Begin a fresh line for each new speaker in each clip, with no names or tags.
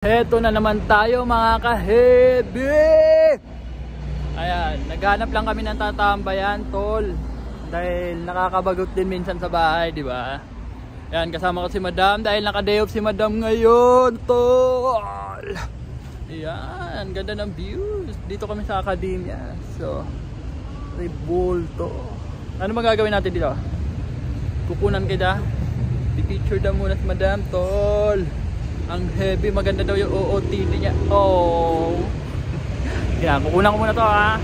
Heto na naman tayo mga ka-heavy! Ayan, naghanap lang kami ng tatambayan, tol. Dahil nakakabagot din minsan sa bahay, di ba? Ayan, kasama ko si Madam dahil naka-day off si Madam ngayon, tol. Ayan, ganda ng views. Dito kami sa Academia. So, Ribulto. Ano magagawin natin dito? Kukunan kita. I-picture daw muna si Madam, tol. Ang heavy, maganda daw yung OOTD niya. Oh. Kaya kukunan ko muna to, ha.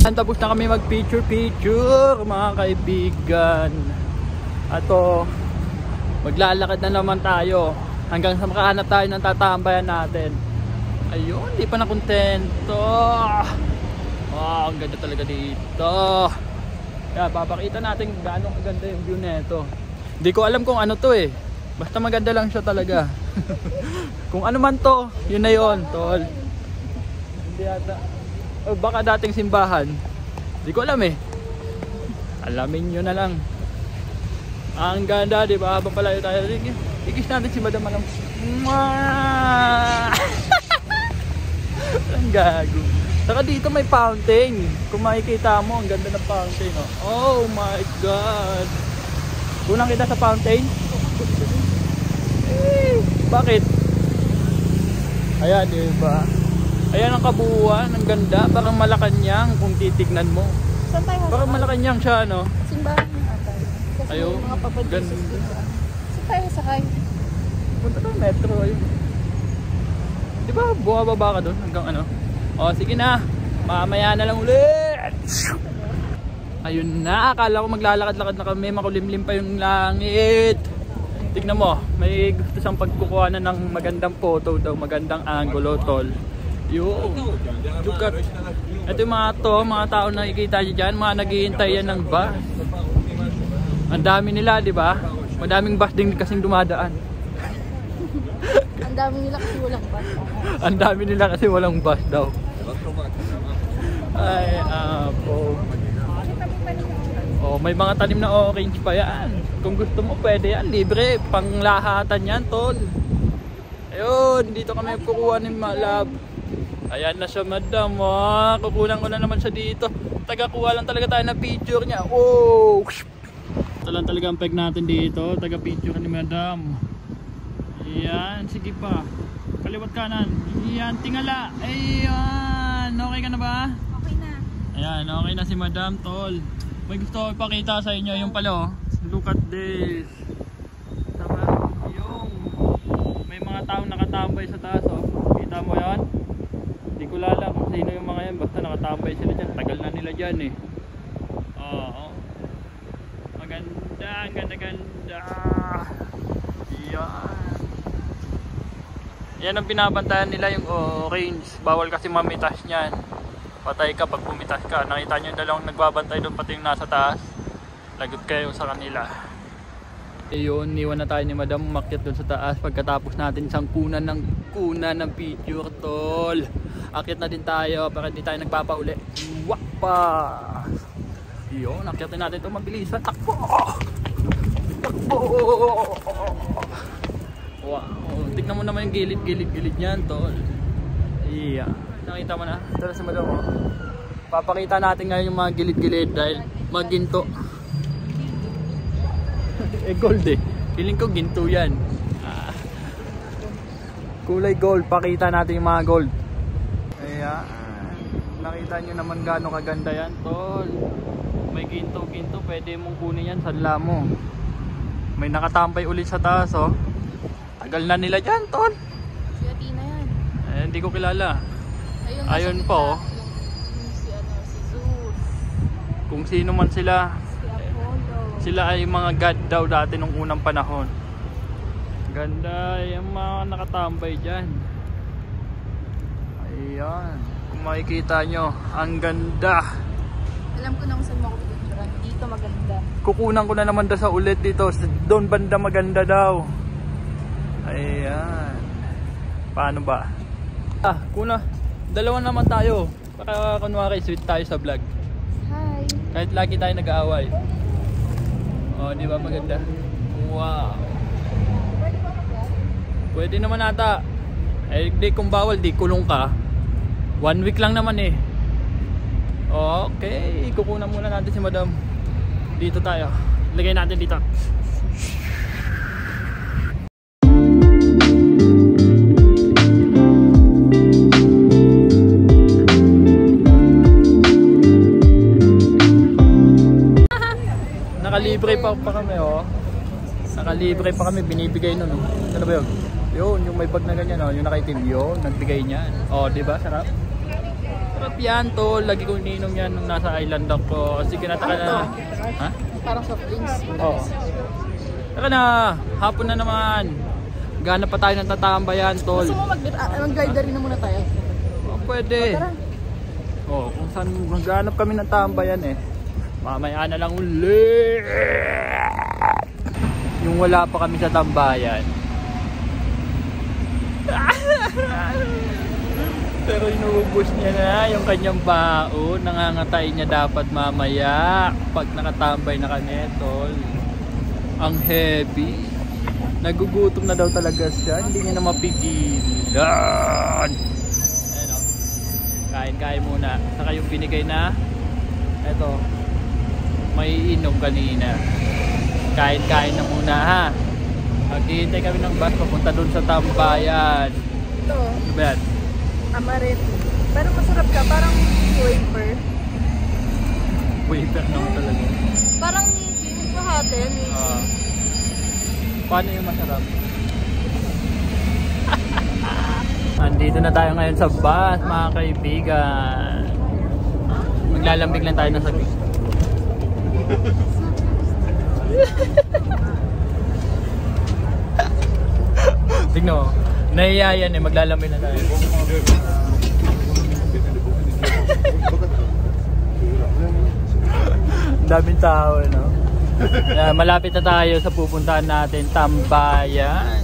Tapos na kami mag picture mga kaibigan. Ato, maglalakad na naman tayo hanggang sa makahanap tayo ng tatambayan natin. Ayun, di pa na kontento. Wow, ang ganda talaga dito. Kaya papakita natin gaano kaganda yung view nito. Hindi ko alam kung ano to eh. Basta maganda lang siya talaga. Kung ano man to, yun na yun, tol. Hindi ata. O baka dating simbahan. Hindi ko alam eh. Alamin nyo na lang. Ang ganda, di ba? Habang palayo tayo. Ikis natin si Madam Alam. Ang gago. Saka dito may fountain. Kung makikita mo, ang ganda ng fountain. Oh my God. Kunang kita sa fountain? Bakit? Ayan, diba? Ayan ang kabuuan. Ang ganda. Parang Malacanang kung titignan mo.
Saan tayo?
Parang Malacanang siya, no?
Simbahan yung atay. Kasi
ayaw,
yung mga papadisos dito. Saan tayo sakay?
Punta tayo metro. Ayun. Diba bumababa ka doon hanggang ano? O sige na, mamaya na lang ulit. Ayun na, akala ko maglalakad-lakad na kami, makulimlim pa yung langit. Tignan mo, may gusto siyang pagkukuha na ng magandang photo daw, magandang angulo, tol. Yun, look at. Ito yung mga tao na nakikita nyo dyan, mga naghihintay yan ng bus. Ang dami nila, di ba? Madaming bus din kasing dumadaan.
Ang dami nila kasi walang bus.
Ang dami nila kasi walang bus daw. Ay, po. Oh, may mga tanim na orange pa yan. Kung gusto mo, pwede yan. Libre. Panglahatan yan, tol. Ayun, dito kami kukuha ni Malab. Ayan na siya, Madam. Oh, kukunan ko na naman siya dito. Taga-kuha lang talaga tayo ng picture niya. Oh! Ito lang talaga ang peg natin dito. Taga-picture ni Madam. Ayan, sige pa. Kaliwat kanan. Ayan, tingala. Ayan, okay ka na ba?
Okay na.
Ayan, okay na si Madam, tol. May gusto ko ipakita sa inyo yung pala, oh. Look at this. Tama? Yung may mga taong nakatambay sa taas, oh. Kita mo yan? Hindi ko lala kung sino yung mga yan. Basta nakatambay sila dyan. Tagal na nila dyan eh. Oo. Maganda, ganda. Yan. Yan ang binabantayan nila, yung orange. Bawal kasi mamitas niyan. Patay ka pag pumitas ka. Nakita nyo yung dalawang nagbabantay doon, pati yung nasa taas. Lagot kayo sa kanila. Ayun, niwan na tayo ni Madam umakyat doon sa taas. Pagkatapos natin isang kunan ng picture, tol. Akyat na din tayo para hindi tayo nagpapauli. Wapa! Ayun, akyatin natin ito, mabilisan. Takbo! Takbo! Wow, tignan mo naman yung gilid niyan, tol. Iya. Nakita mo na? Tara sa Madam, oh. Papakita natin ngayon yung mga gilid-gilid dahil maginto. Eh, gold eh. Feeling ko ginto yan. Kulay gold. Pakita natin yung mga gold. Ayan. Nakita nyo naman gaano kaganda yan, tol. May ginto-ginto. Pwede mong kunin yan. Sanla mo. May nakatampay ulit sa taas, oh. Tagal na nila dyan, tol.
Si Athena yan.
Eh, hindi ko kilala. Ayun po.
Si Zeus.
Kung sino man sila.
Si Apollo.
Sila ay mga god daw dati nung unang panahon. Ganda yung mga nakatambay dyan. Ayan. Kung makikita nyo, ang ganda.
Alam ko na kung saan mo ako picturean. Dito maganda.
Kukunan ko na naman daw sa ulit dito. Doon banda maganda daw. Ayan. Paano ba? Kuna. Dalawa naman tayo. Baka kunwari sweet tayo sa vlog.
Hi.
Kahit lagi tayo nag-aaway. Oh, di ba maganda? Wow. Pwede naman ata. Eh, di kung bawal, di kulong ka. 1 week lang naman eh. Okay, kukunan muna natin si Madam. Dito tayo. Lagay natin dito. Nakalibre pa kami oh. Nakalibre pa kami, binibigay nun oh. Ano ba yun? Yun, yung may bag na ganyan oh, yung nakaitim yun, nagbigay niyan. Oh, di ba? Sarap. Sarap yan tol, lagi kong ininom yan nung nasa island ako. Kasi kinataka na. Ha?
Parang soft drinks.
Oo. Taka na, hapon na naman. Gana pa tayo ng tatambayan tol.
Gusto mo mag-glider na muna tayo?
Oh, pwede. Oh, kung saan maghanap kami ng tambayan eh. Mamaya na lang ulit. Yung wala pa kami sa tambayan. Pero inuubos niya na yung kanyang baon. Nangangatay niya dapat mamaya pag nakatambay na kami tol. Ang heavy. Nagugutom na daw talaga siya. Hindi niya na mapigilan. Ayan o. Kain-kain muna. Saka yung binigay na eto, may inom kanina. Kain-kain na muna ha. Maghihintay kami ng bus papunta dun sa tambayan.
Ito.
Ano ba yan?
Amaretto. Pero masarap ka, parang wafer.
Wafer naman talaga.
Parang niki, mahate.
Paano yung masarap? Andito na tayo ngayon sa bus mga kaibigan. Maglalambing lang tayo ng sabi. Tignan mo, nahiya yan eh, maglalambing na tayo. Daming tao no? Malapit na tayo sa pupuntahan natin, tambayan.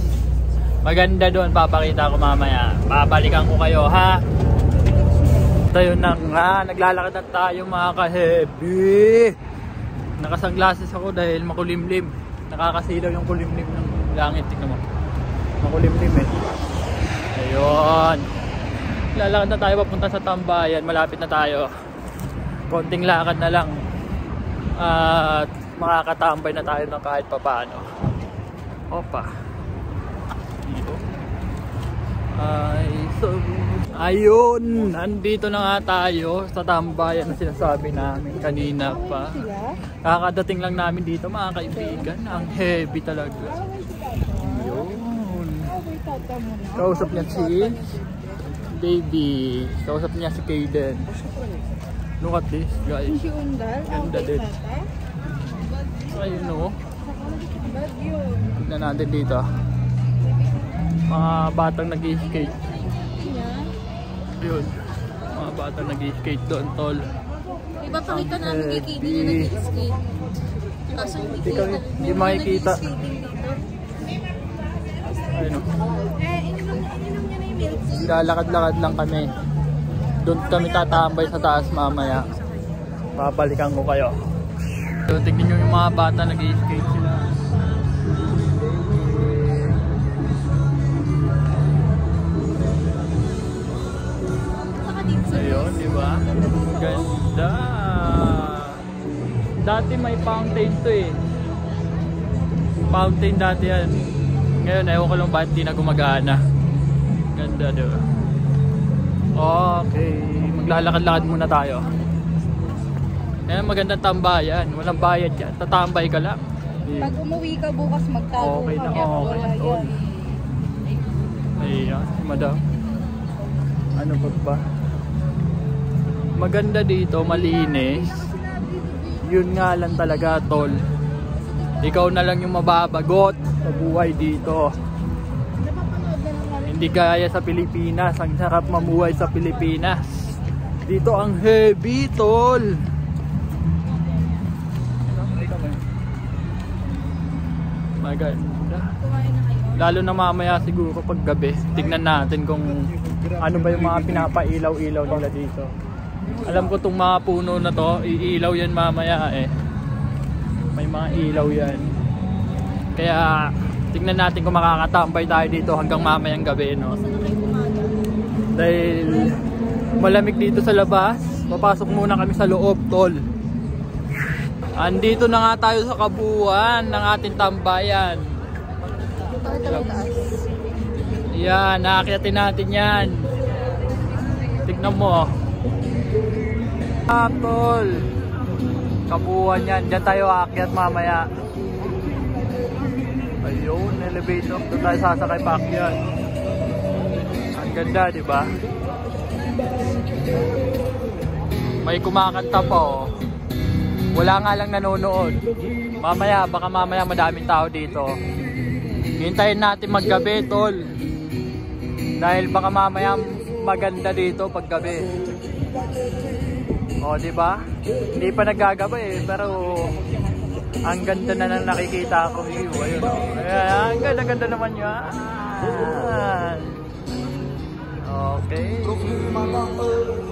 Maganda doon, papakita ko mamaya. Babalikan ko kayo ha. Tayo na nga, naglalakad na tayo mga ka-heavy. Nakasunglasses ako dahil makulimlim. Nakakasilaw yung kulimlim ng langit. Tignan mo, makulimlim eh. Ayun, lalakad na tayo papunta sa tambayan. Malapit na tayo, konting lakad na lang at makakatambay na tayo ng kahit papaano. Opa. Ay, so ayun, nandito na nga tayo sa tambayan na sinasabi namin kanina pa. Kakadating lang namin dito mga kaibigan. Ang heavy talaga. Ayun. Kausap niya si Baby. Kausap niya si Kaden. Look at this guys. Ganda din. Ayun no. Tignan natin dito. Mga batang nag-skate. Ayun. Mga batang nag-skate doon tol.
Iba pakita namin kay Kaden yung nag-skate. Kaso
hindi makikita. Ayun o. Lalakad-lakad lang kami. Doon kami tatambay sa taas mamaya. Babalikan ko kayo. So, tignan nyo yung mga bata nag-skate sila. Ayun, di ba? Ganda. Dati may fountain to eh. Fountain dati yan. Ngayon, ewan ko lang bakit di na gumagana. Ganda, di ba? Okay, maglalakad-lakad muna tayo. Ayan, magandang tambayan. Walang bayad yan. Tatambay ka lang.
Pag umuwi ka bukas, magtago
okay
ka.
Na, okay na. Ayan, madam. Ano ba? Maganda dito, malinis. Yun nga lang talaga, tol. Ikaw na lang yung mababagot sa buhay dito. Hindi gaya sa Pilipinas. Ang sarap mamuhay sa Pilipinas. Dito ang heavy, tol. Maganda. Lalo na mamaya siguro pag gabi. Tignan natin kung ano ba yung mga pinapailaw-ilaw nila dito. Alam ko itong mga puno na to, iilaw yan mamaya eh. May mga ilaw yan. Kaya tingnan natin kung makakatambay tayo dito hanggang mamayang gabi, no? Dahil malamig dito sa labas, papasok muna kami sa loob, tol. Andito na nga tayo sa kabuuan ng ating tambayan. Yan, nakakyatin natin yan. Tignan mo. Tol, kabuuan yan. Diyan tayo aakyat mamaya. Ayun, elevator. Doon tayo sasakay pa akyat. Ang ganda, di ba? May kumakanta pa, oh. Wala nga lang nanonood. Mamaya, baka mamaya madaming tao dito. Hintayin natin maggabi, tol. Dahil baka mamaya maganda dito pag gabi. O, di ba? Hindi pa naggagabi eh, pero ang ganda na nang nakikita ko view. Ayun, oh. Ayan, ang ganda-ganda naman yan. Okay.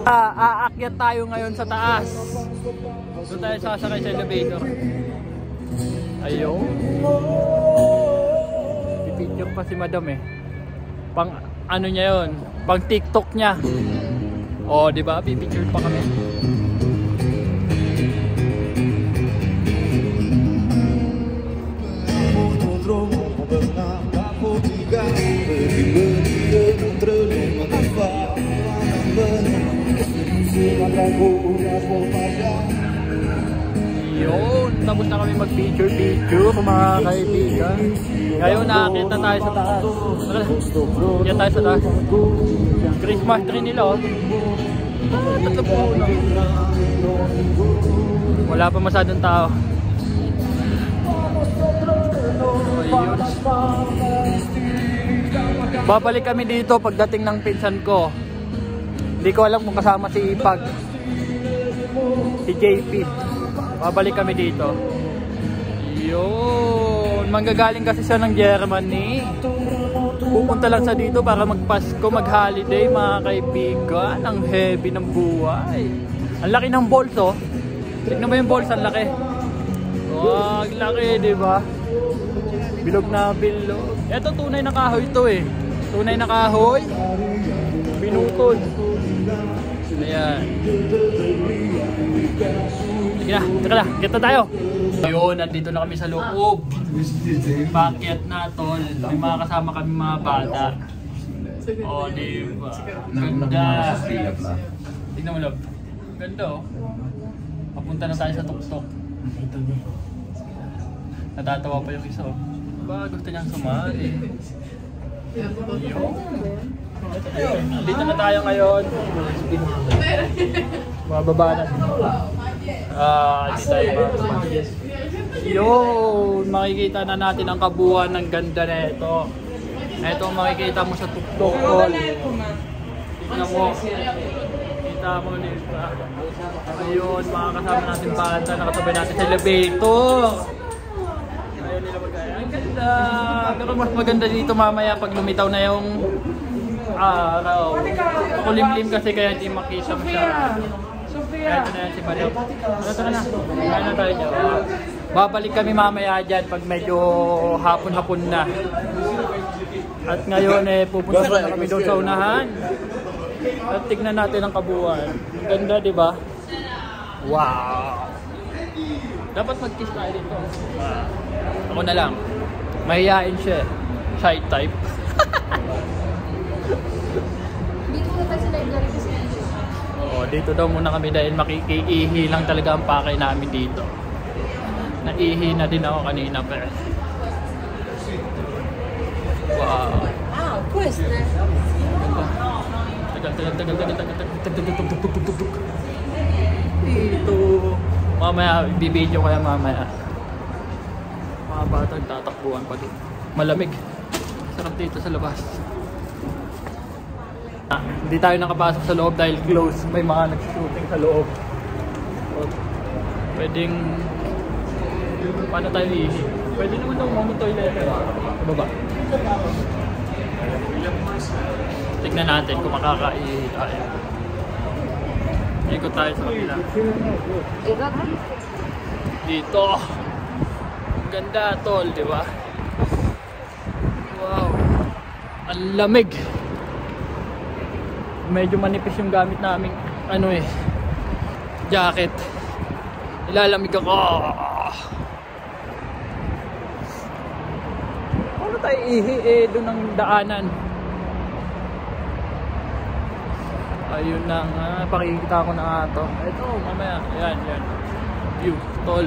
Aakyat tayo ngayon sa taas. Doon tayo sasakay sa elevator. Ayun. Pipicture pa si madam eh. Pang ano niya yun? Pang TikTok niya. O, di ba? Pipicture pa kami. Yun, tapos na kami mag-picture mga kaibigan. Ngayon nakakit na tayo sa taas. Yan tayo sa taas. Christmas tree nila, oh. Tatlo po na. Wala pa masyadong tao. Ayun. Babalik kami dito pagdating ng pinsan ko. Hindi ko alam kung kasama si Ipag, si JP. Babalik kami dito. Yun. Manggagaling kasi siya ng Germany. Pupunta lang sa dito para magpasko, mag-holiday mga kaibigan. Ang heavy ng buhay. Ang laki ng bolso. Tignan mo yung bolso, ang laki. Wag, laki, diba? Bilog na bilog. Ito tunay na kahoy to eh. Tunay na kahoy. Pinutol. Ayan. Sige na, teka na, kita tayo. Ayun, nandito na kami sa loob. Pakyat na, tol. May mga kasama kami mga bata. O, diba? Ganda. Tingnan mo, love. Ganda, oh. Papunta na tayo sa tuktok. Natatawa pa yung isa, oh. Ba, gusto niyang sumali. Ayun. Dito na tayo ngayon. Mababa na. Dito tayo mababa. Yun, makikita na natin ang kabuuan ng ganda na ito. Ito ang makikita mo sa tuktok, tol. Tignan mo. Kita mo nito. Ayun, mga kasama natin bata. Nakatabi natin sa elevator. Ayun nila magkaya. Ang ganda. Pero mas maganda dito mamaya pag lumitaw na yung araw. Kulimlim kasi kaya hindi makita mo siya. Kaya ito na yan si Madam. Ito na. Kaya na tayo dyan. Babalik kami mamaya dyan pag medyo hapon-hapon na. At ngayon pupunta na kami doon sa unahan. At tignan natin ang kabuuan. Ang ganda, di ba? Wow! Dapat mag-kiss tayo dito. Ako na lang. Mahihain siya. Shy type.
Dito na tayo sa library kasi.
Oo, dito daw muna kami dahil makikiihi lang talaga ang pakay namin dito. Naihi na din ako kanina pero. Wow.
Pwes na.
Tagal. Dito. Mamaya, bibidyo ko yan mamaya. Mga bata tatakbuhan pa dito. Malamig. Sarap dito sa labas. Hindi tayo nakapasok sa loob dahil close. May mga nag-shooting sa loob. Pwedeng... Paano tayo ihi? Pwede naman daw mga toilet. Baba. Tignan natin kung makakaihi tayo. Ikot tayo sa kapila. Dito. ganda tol, di ba? Wow. Ang lamig. Medyo manipis yung gamit namin jacket. Ilalamig ako. Ano tayo doon ng daanan? Ayun na nga, pakikita ko na nga to. Ito, mamaya. Yan. View, tol.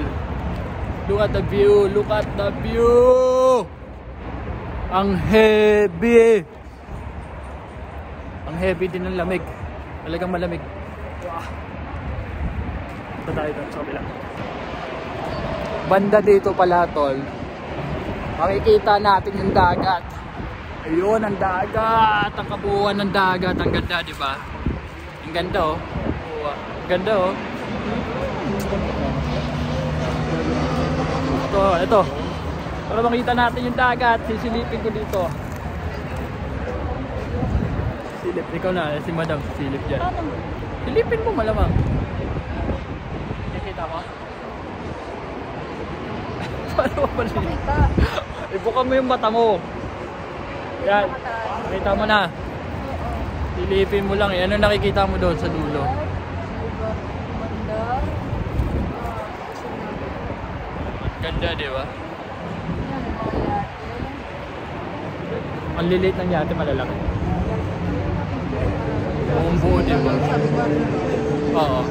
Look at the view, look at the view. Ang heavy. Ang heavy din ng lamig. Talagang malamig. Wow. Ito tayo doon sa kabila. Banda dito pala tol. Makikita natin yung dagat. Ayun ang dagat. Ang kabuuan ng dagat. Ang ganda, di ba? Ang ganda oh. Ang ganda oh. Ito. Para makita natin yung dagat, sisilipin ko dito. Silip, ikaw na, si madam, silip dyan. Silipin mo malamang. Nakikita mo? Paano ba masilip? Ibuka mo yung mata mo. Yan, nakita mo na. Silipin mo lang, ano nakikita mo doon sa dulo? Ganda, di ba? Ang lilit ng yate, malalaki. Buong buo, di ba? Oo.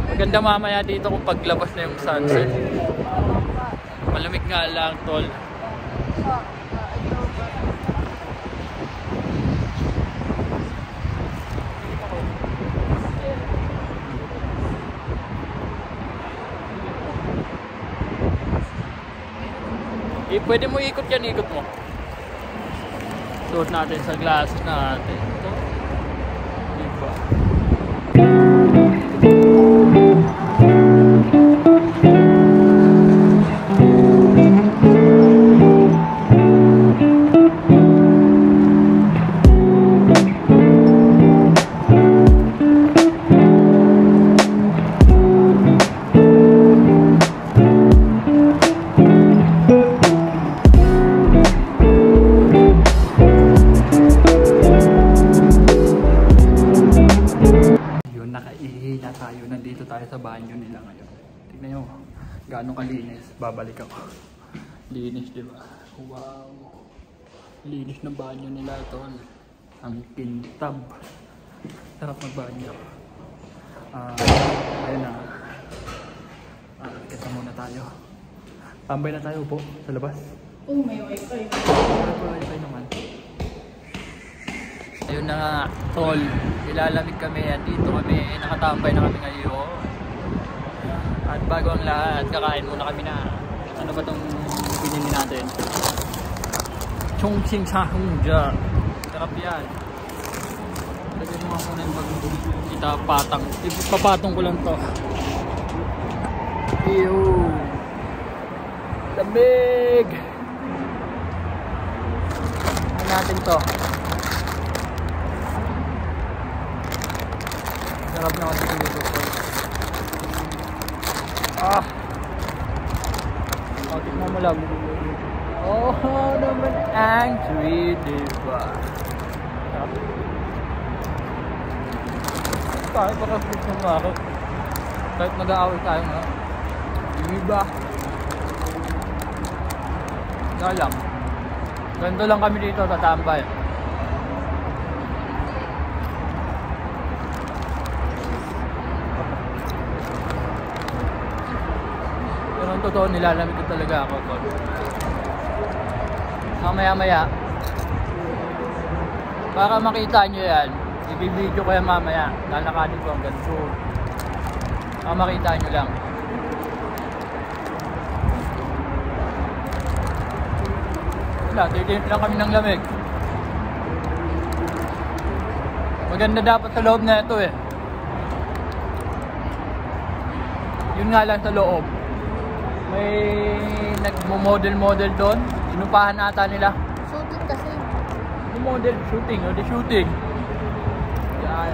Maganda mamaya dito kung paglabas na yung sunset. Malamig nga lang, tol. Pwede mo ikot yan, ikot mo. Suot natin sa glasses natin. Ito. Diba? Tayo nandito tayo sa banyo nila ngayon. Tignan nyo gaano kalinis. Babalik ako. Linis, diba? Wow, linis ng banyo nila tol. Ang kintab. Sarap magbanyo. Ayun na. Kita muna tayo. Tambay na tayo po sa labas.
May wifi.
May wifi naman. Ayun na nga, tol. Ilalamig kami. Dito kami. Nakatambay na kami ngayon. At bago ang lahat, kakain muna kami na. Ano ba itong pinili natin? Chongqing Chahongja. Sarap yan. Lagyan mo nga muna yung bagong kita patang. Papatong ko lang to. Ew. Lamig. Ano natin to? Sarap na kasi dito po. Tignan mo lang. Oh, naman angry, diba? Kahit makapit ng ako. Kahit nag-aaway tayo nga. Diba? Kaya lang. Ganito lang kami dito sa tambay. Pero ang totoo, nilalamig ko talaga ako. Mamaya-maya, para makita nyo yan, i-video ko yan mamaya. Lalakanin ko hanggang doon. Para makita nyo lang. Wala, titinit lang kami ng lamig. Maganda dapat sa loob na ito eh. Yun nga lang sa loob. May nagmo-model doon. Inupahan ata nila.
Shooting kasi.
Yung model, shooting. O, the shooting. Yan.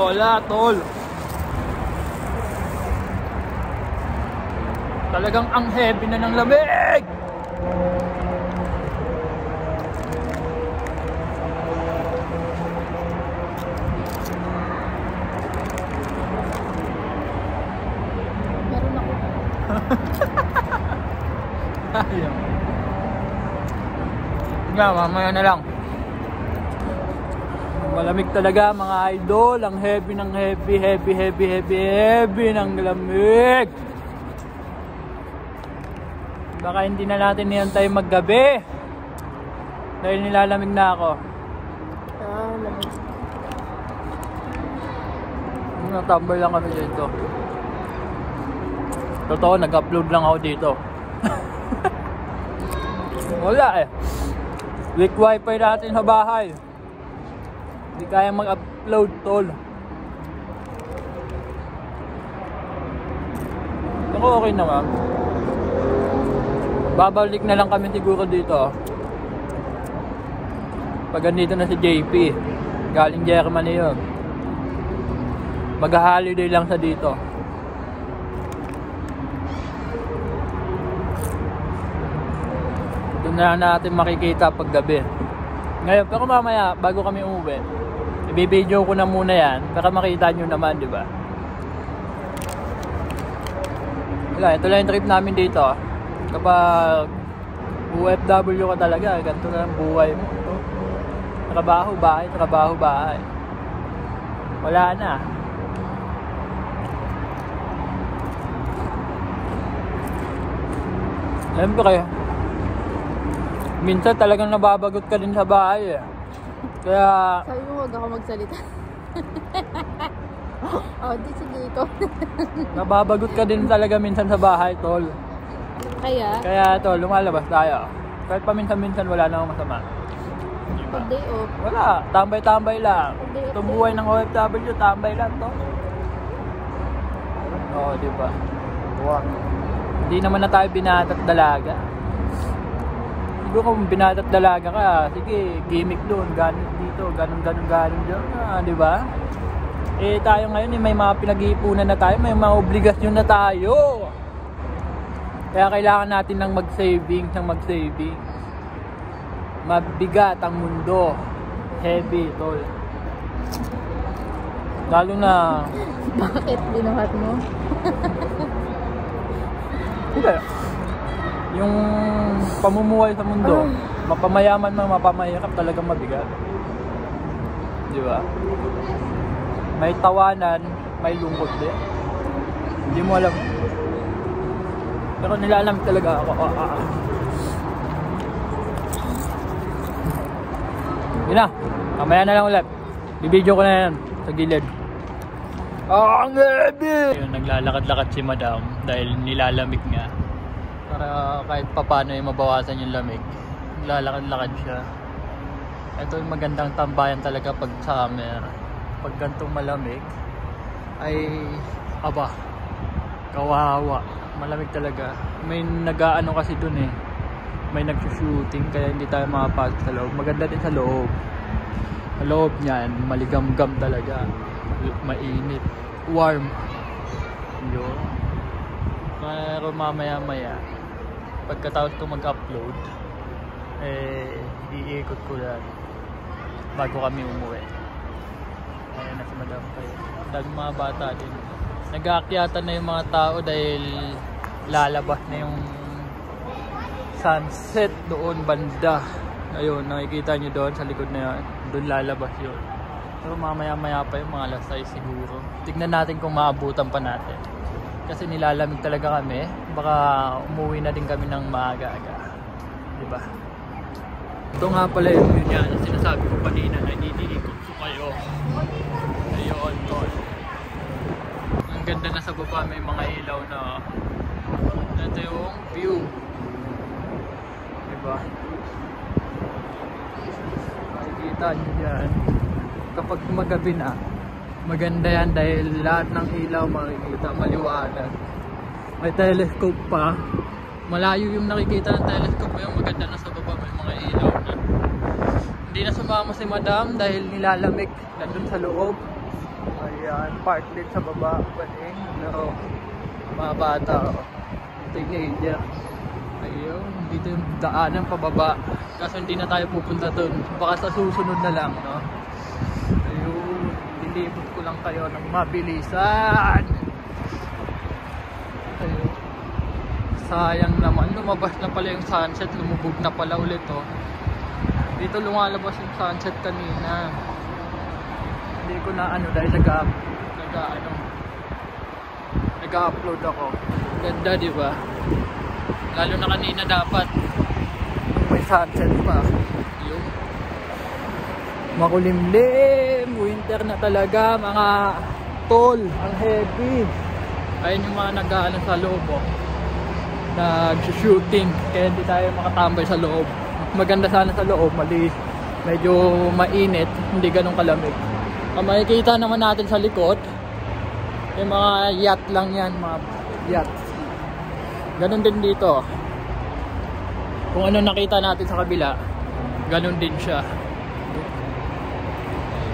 mawawala, tol. Talagang ang heavy na ng lamig.
Meron ako.
Ayun. Nga, mamaya na lang. Malamig talaga mga idol. Ang heavy ng heavy ng lamig. Baka hindi na natin nihantay maggabi. Dahil nilalamig na ako.
Lamig.
Natambay lang kami dito. Totoo, nag-upload lang ako dito. Wala eh. Weak wifi natin sa bahay. Hindi kaya mag-upload, tol. Ako okay naman. Babalik na lang kami siguro dito. Pag andito na si JP. Galing Germany yun. Mag-holiday lang sa dito. Doon na natin makikita pag gabi. Ngayon, pero mamaya, bago kami umuwi, i-video ko na muna yan para makita nyo naman, di ba? Wala, ito lang yung trip namin dito. Kapag OFW ka talaga, ganito na ang buhay mo. Trabaho, bahay, trabaho, bahay. Wala na. Siyempre, minsan talagang nababagot ka din sa bahay eh. Kaya...
Sabi mo huwag ako magsalita. Oh, di sige ikaw.
Nababagot ka din talaga minsan sa bahay, tol. Kaya tol, lumalabas tayo. Kahit paminsan-minsan wala namang masama. Diba?
Pag day off.
Wala, tambay-tambay lang. Itong buhay ng OFW, tambay lang to. Oo, diba? Wow. Hindi naman na tayo binatat dalaga. Siguro kung binatat dalaga ka, sige, gimmick doon, ganun dito, ganun dyan, diba? Eh tayo ngayon, may mga pinag-iipunan na tayo, may mga obligasyon na tayo. Kaya kailangan natin ng mag-saving. Mabigat ang mundo. Heavy, tol. Lalo na...
Bakit binuhat mo?
Hindi. Yung pamumuhay sa mundo, mapamayaman man, mapamayakap, talagang mabigat. Di ba? May tawanan, may lungkot din. Hindi mo alam. Pero nilalamig talaga ako. Yun na. Mamaya na lang ulit. Bibidyo ko na yan sa gilid. Ang heavy! Yun, naglalakad-lakad si madam dahil nilalamig nga. Para kahit papano ay mabawasan yung lamig. Naglalakad-lakad siya. Ito yung magandang tambayan talaga pag summer. Pag gantong malamig ay aba, kawawa. Malamig talaga. May nag-aano kasi dun eh. May nag-shooting kaya hindi tayo makapasok sa loob. Maganda din sa loob. Sa loob niyan, maligam-gam talaga. Mainit. Warm. Yun. Pero mamaya-maya, pagkatapos ko mag-upload, iikot ko yan bago kami umuwi. Ayan na si madam kayo. Daming mga bata din. Nag-aakyatan na yung mga tao dahil lalabas na yung sunset doon banda. Ayun, nakikita nyo doon sa likod na yun. Doon lalabas yun. Pero mamaya-maya pa yung mga alas 6 siguro. Tignan natin kung maabutan pa natin. Kasi nilalamig talaga kami. Baka umuwi na din kami ng maaga-aga. Diba? Ito nga pala yung yun yan. Sinasabi ko kanina na iniikot ko kayo. Ayun, tol. Ang ganda na sa baba. May mga ilaw na. Ito yung view. Diba? Makikita nyo yan. Kapag magabi na, maganda yan dahil lahat ng ilaw makikita, maliwanag. May telescope pa. Malayo yung nakikita ng telescope ngayon, maganda na sa baba, may mga ilaw na. Hindi na sumama si madam dahil nilalamig nandun sa loob. Ayun. Ayan, park din sa baba. Paling, no, mga bata, oh. Teenager. Ayun, dito yung daanan pababa. Kaso hindi na tayo pupunta dun. Baka sa susunod na lang, no? Ayun, dilipot ko lang kayo ng mabilisan. Ayun. Sayang naman, lumabas na pala yung sunset. Lumubog na pala ulit, oh. Dito lumalabas yung sunset kanina. Hindi ko na ano dahil nag-upload ako. Ganda, di ba? Lalo na kanina dapat may sunset pa. Yung makulimlim, winter na talaga mga tol, ang heavy. Ayun yung mga nag-aano sa loob, oh. Nag-shooting, kaya hindi tayo makatambay sa loob. Maganda sana sa loob, medyo mainit, hindi ganun kalamig. Ang makikita naman natin sa likod, yung mga yacht lang yan, mga yacht. Ganun din dito. Kung ano nakita natin sa kabila, ganun din siya.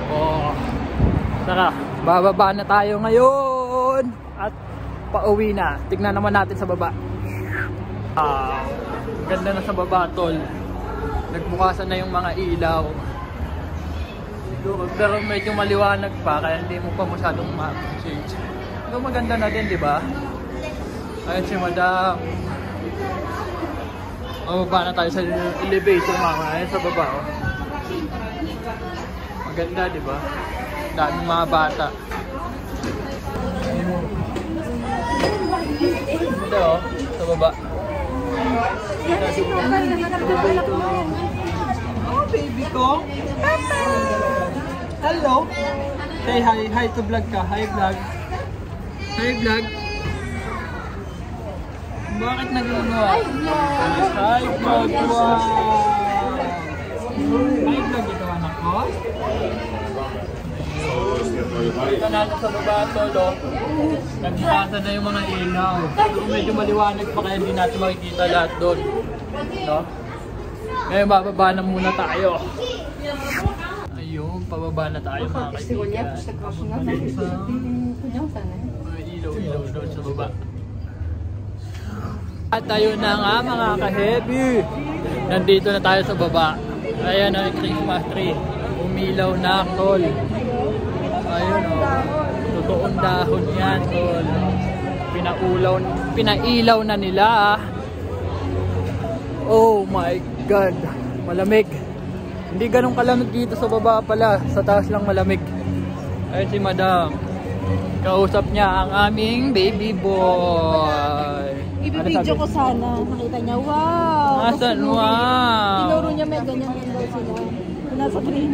Oh, tara, bababa na tayo ngayon at pauwi na. Tignan naman natin sa baba. Ganda na sa baba, tol. Nagbukasan na yung mga ilaw. Pero medyo maliwanag pa, kaya hindi mo pa masyadong ma-change. Pero maganda na din, di ba? Ayun si Madam. Mababa na tayo sa elevator, mga ayun sa baba, oh. Maganda, di ba? Daming mga bata. Ito, oh, sa baba.
Oh, baby ko. Hello. Say hi. Hi to vlog ka. Hi vlog. Hi vlog. Bakit naglunuwa? Hi vlog. Wow. Hi vlog ito, anak ko. Dito natin sa baba, tolo. Nagbukasan na yung mga ilaw. Pero medyo maliwanag pa kaya hindi natin makikita lahat doon. No? Ngayon bababa na muna tayo. Ayun, pababa na tayo mga kaibigan. Mga ilaw-ilaw doon sa baba. At tayo na nga mga ka-heavy. Nandito na tayo sa baba. Ayan ang Christmas tree. Umilaw na, tol. Ayun, oh. Totoong dahon yan, tol. Pinailaw na nila, ah. Oh my God. Malamig. Hindi ganun kalamig dito sa baba pala. Sa taas lang malamig. Ayun si Madam. Kausap niya ang aming baby boy.
Ibibidyo ko sana. Nakita niya, wow!
Asan? Wow!
Tinuro niya may ganyan daw sila. Nasa train.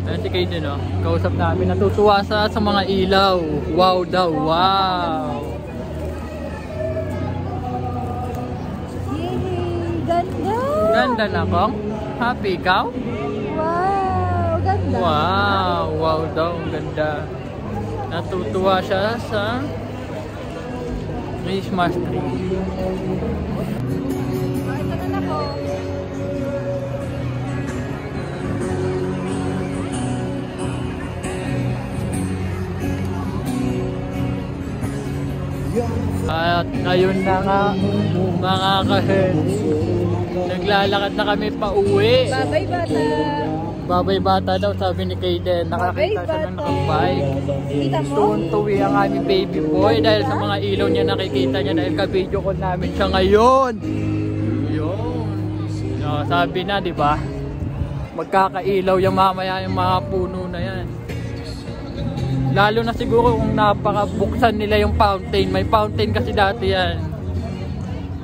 Ayan si Kaden, no? Kausap namin. Natutuwa sa mga ilaw. Wow daw, wow!
Yay! Ganda!
Ganda na kong? Happy ikaw?
Wow! Ganda!
Wow! Wow daw, ganda. Natutuwa siya sa Christmas tree.
Ito na ako.
At ayun na nga mga kahen, naglalakad na kami pa uwi.
Babay bata!
Babay bata daw, sabi ni Kaden. Nakakita siya na nakabike. Tuwi ang aming baby boy dahil sa mga ilaw niya nakikita niya dahil ka-video call namin siya ngayon. Yun. So, sabi na, di ba? Magkakailaw yung mamaya yung mga puno na yan. Lalo na siguro kung napakabuksan nila yung fountain. May fountain kasi dati yan.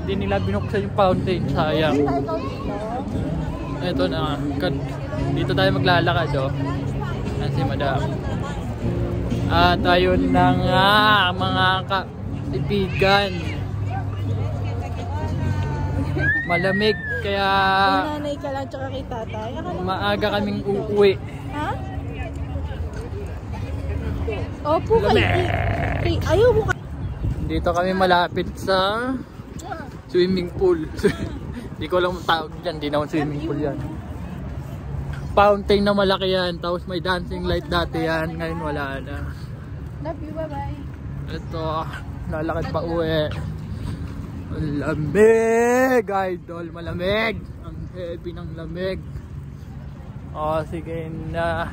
Hindi nila binuksan yung fountain. Sayang. Ito na. Dito tayo maglalakad, oh. Yan si Madam. At ayun na nga mga kaibigan. Malamig kaya
Nanay ka lang tsaka kay tatay.
maaga kaming uuwi.
Ha? Opo kay ayaw mo ka.
Dito kami malapit sa swimming pool. Hindi ko alam ang tawag dyan. Hindi naman swimming pool yan. fountain na malaki yan. Tapos may dancing light dati yan. Ngayon wala na.
Love you, bye-bye.
Ito, lalakad pa uwi. Ang lamig, idol. Malamig. Ang heavy ng lamig. O, sige na.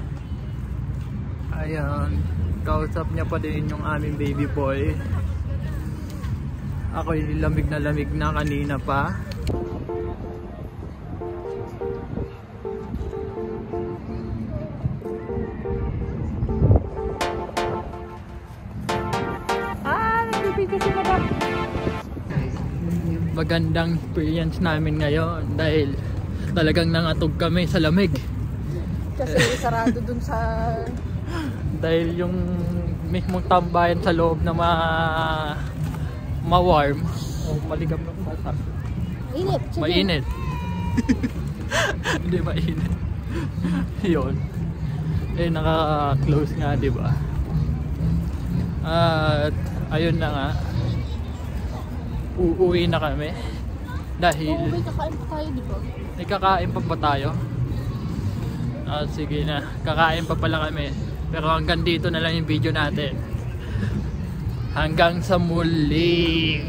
Ayan. Kausap niya pa din yung aming baby boy. Ako yung lamig na kanina pa. Nagbibigay si madam. Magandang experience namin ngayon dahil talagang nangatog kami sa lamig.
Kasi sarado dun sa...
Dahil yung mismong tambayan sa loob na ma-warm o maligam ng basa.
Init.
Mainit. Hindi mainit. Yun. Eh naka-close nga, di ba? At ayun na nga. Uuwi na kami. Dahil
May kakain pa tayo, di ba?
may kakain pa ba tayo? Sige na. Kakain pa pala kami. Pero hanggang dito na lang yung video natin. Hanggang sa muli.